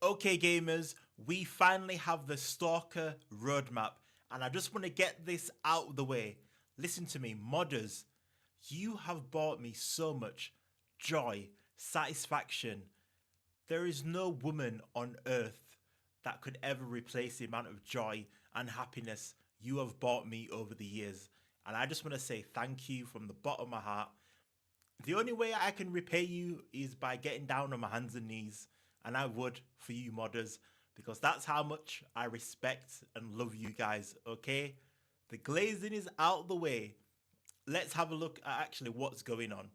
Okay, gamers, we finally have the Stalker roadmap, and I just want to get this out of the way. Listen to me, modders. You have brought me so much joy, satisfaction. There is no woman on earth that could ever replace the amount of joy and happiness you have brought me over the years. And I just want to say thank you from the bottom of my heart. The only way I can repay you is by getting down on my hands and knees, and I would for you modders, because that's how much I respect and love you guys, okay? The glazing is out of the way. Let's have a look at actually what's going on.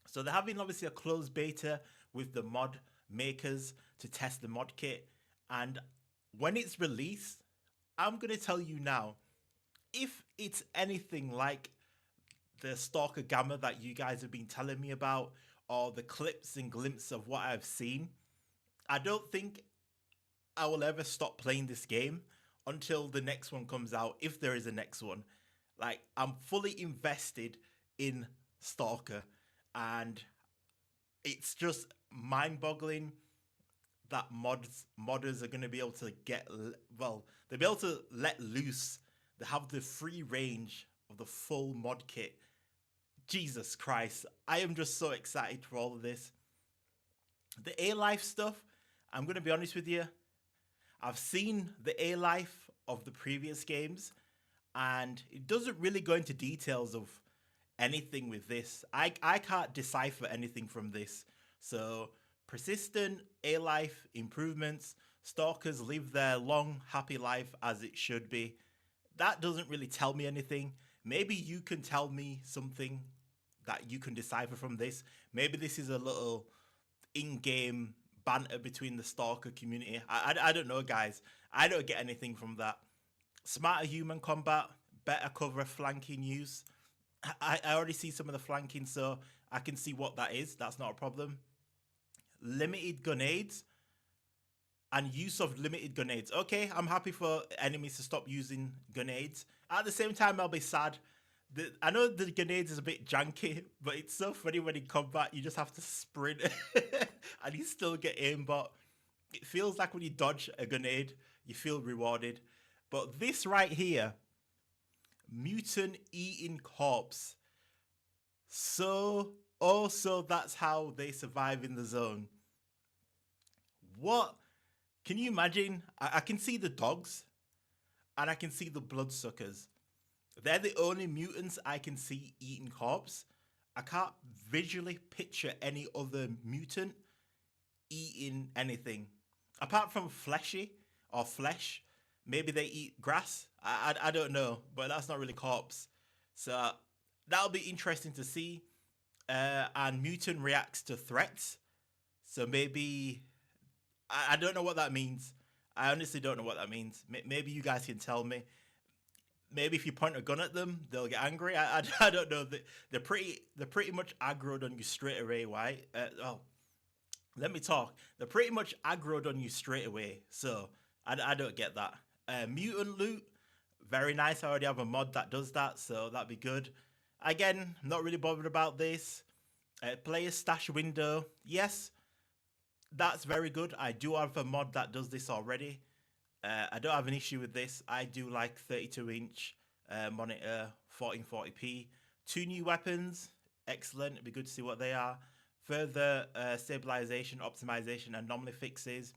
So they're having obviously a closed beta with the mod makers to test the mod kit, and when it's released, I'm going to tell you now, if it's anything like the Stalker Gamma that you guys have been telling me about, or the clips and glimpses of what I've seen, I don't think I will ever stop playing this game until the next one comes out, if there is a next one. Like, I'm fully invested in Stalker, and it's just mind-boggling that modders are going to be able to they'll be able to let loose. They have the free range of the full mod kit. Jesus Christ, I am just so excited for all of this. The A-Life stuff, I'm going to be honest with you, I've seen the A-Life of the previous games, and it doesn't really go into details of anything with this. I can't decipher anything from this. So, persistent A-Life improvements, stalkers live their long, happy life as it should be. That doesn't really tell me anything. Maybe you can tell me something that you can decipher from this. Maybe this is a little in-game banter between the Stalker community. I don't know, guys. I don't get anything from that. Smarter human combat, better cover flanking use. I already see some of the flanking, so I can see what that is. That's not a problem. Limited grenades and use of limited grenades. Okay, I'm happy for enemies to stop using grenades. At the same time, I'll be sad. I know the grenades is a bit janky, but it's so funny when in combat you just have to sprint and you still get aimbot. It feels like when you dodge a grenade, you feel rewarded. But this right here, mutant eating corpse. So, also that's how they survive in the zone. What? Can you imagine? I can see the dogs and I can see the bloodsuckers. They're the only mutants I can see eating corpse. I can't visually picture any other mutant eating anything. Apart from fleshy or flesh. Maybe they eat grass. I don't know, but that's not really corpse. So that'll be interesting to see. And mutant reacts to threats. So maybe I don't know what that means. I honestly don't know what that means. Maybe you guys can tell me. Maybe if you point a gun at them, they'll get angry. I don't know. They're pretty much aggroed on you straight away. Why? Let me talk. They're pretty much aggroed on you straight away. So I don't get that. Mutant loot, very nice. I already have a mod that does that, so that'd be good. Again, not really bothered about this. Player stash window, yes, that's very good. I do have a mod that does this already. I don't have an issue with this. I do like 32-inch monitor, 1440p. Two new weapons, excellent. It'd be good to see what they are. Further stabilization, optimization, anomaly fixes.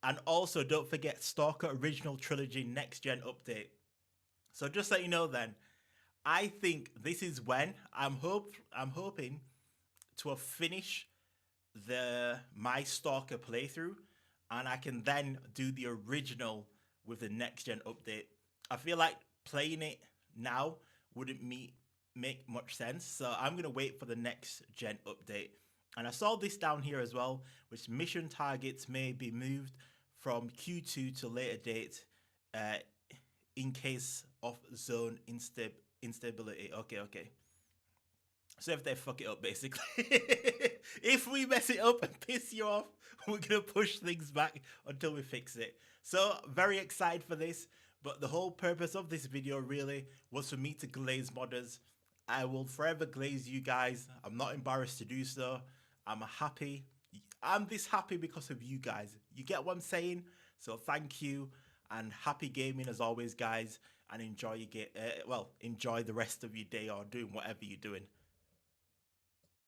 And also, don't forget Stalker Original Trilogy Next Gen Update. So just let you know then, I think this is when I'm hoping to have finished my Stalker playthrough, and I can then do the original with the next gen update. I feel like playing it now wouldn't make much sense, so I'm gonna wait for the next gen update. And I saw this down here as well, which mission targets may be moved from Q2 to later date, uh, in case of zone instability. Okay. So if they fuck it up, basically, if we mess it up and piss you off, we're gonna push things back until we fix it. So very excited for this, but the whole purpose of this video really was for me to glaze modders. I will forever glaze you guys. I'm not embarrassed to do so. I'm happy. I'm this happy because of you guys. You get what I'm saying? So thank you and happy gaming as always, guys. And enjoy your enjoy the rest of your day or doing whatever you're doing.